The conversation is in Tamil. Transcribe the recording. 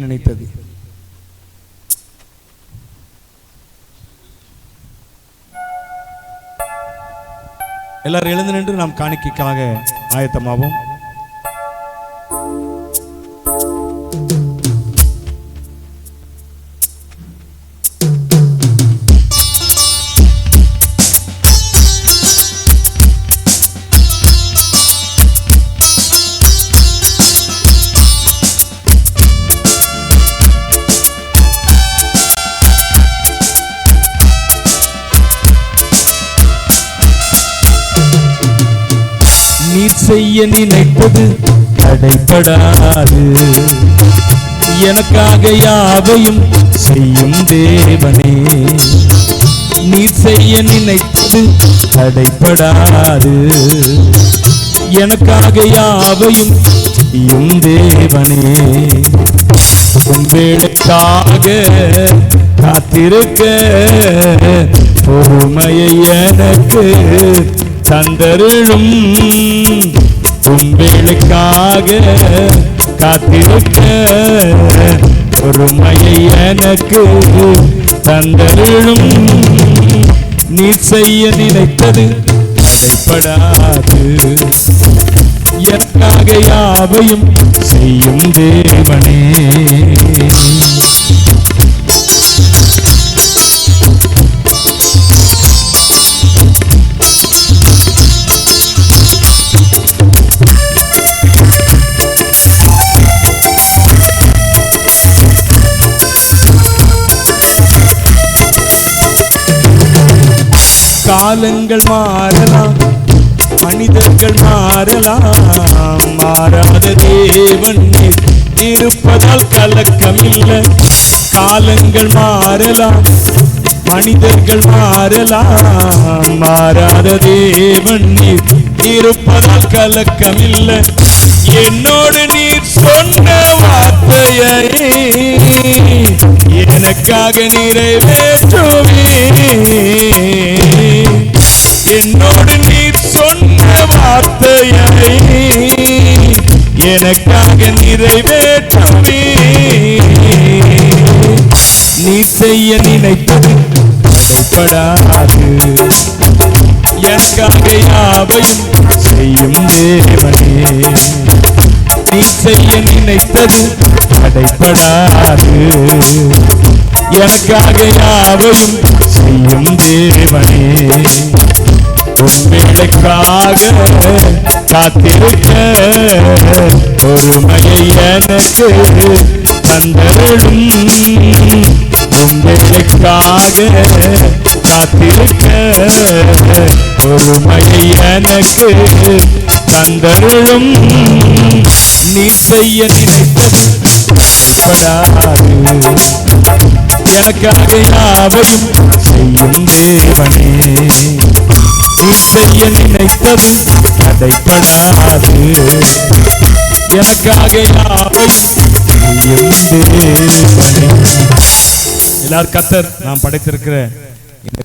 நினைத்தது. எல்லாரும் எழுந்து நின்று நாம் காணிக்கைக்காக ஆயத்தமாவோம். நீர் செய்ய நினைத்தது தடைபடாது, எனக்காக யாவையும் செய்யும் தேவனே. நீர் செய்ய நினைத்தது தடைபடாது, எனக்காக யாவையும் செய்யும் தேவனே. உன் வேளைக்காக காத்திருக்க பொறுமையை எனக்கு தந்தருளும். உன் வேளைக்காக காத்திருக்க பொறுமையை எனக்கு தந்தருளும். நீ செய்ய நினைத்தது தடைபடாது, எனக்காக யாவையும் செய்யும் தேவனே. காலங்கள் மாறலாம், மனிதர்கள் மாறலாம், மாறாத தேவன் இருப்பதால் கலக்கம் இல்லை. காலங்கள் மாறலாம், மனிதர்கள் மாறலாம், மாறாத தேவன் இருப்பதால் கலக்கம் இல்லை. என்னோடு நீர் சொன்ன வார்த்தையை எனக்காக நிறைவேற்றுவே. என்னோடு நீர் சொன்ன வார்த்தையை எனக்காக நிறைவேற்றுவே. நீ செய்ய நினைத்தது தடைபடாது, எனக்காக யாவையும் செய்யும் தேவனே. நீ செய்ய நினைத்தது தடைபடாது, எனக்காக யாவையும் செய்யும் தேவனே. உன் வேளைக்காக காத்திருக்க பொறுமையை எனக்கு தந்தருளும். உன் வேளைக்காக காத்திருக்க பொறுமையை எனக்கு தந்தருளும். நீ செய்ய நினைத்தது தடைபடாது, எனக்காக யாவையும் செய்யும் தேவனே. நீ செய்ய நினைத்தது தடைபடாது, எனக்காக யாவையும் செய்யும் தேவனே. எல்லாரும் கர்த்தர் நாம் படைத்திருக்கிற இந்த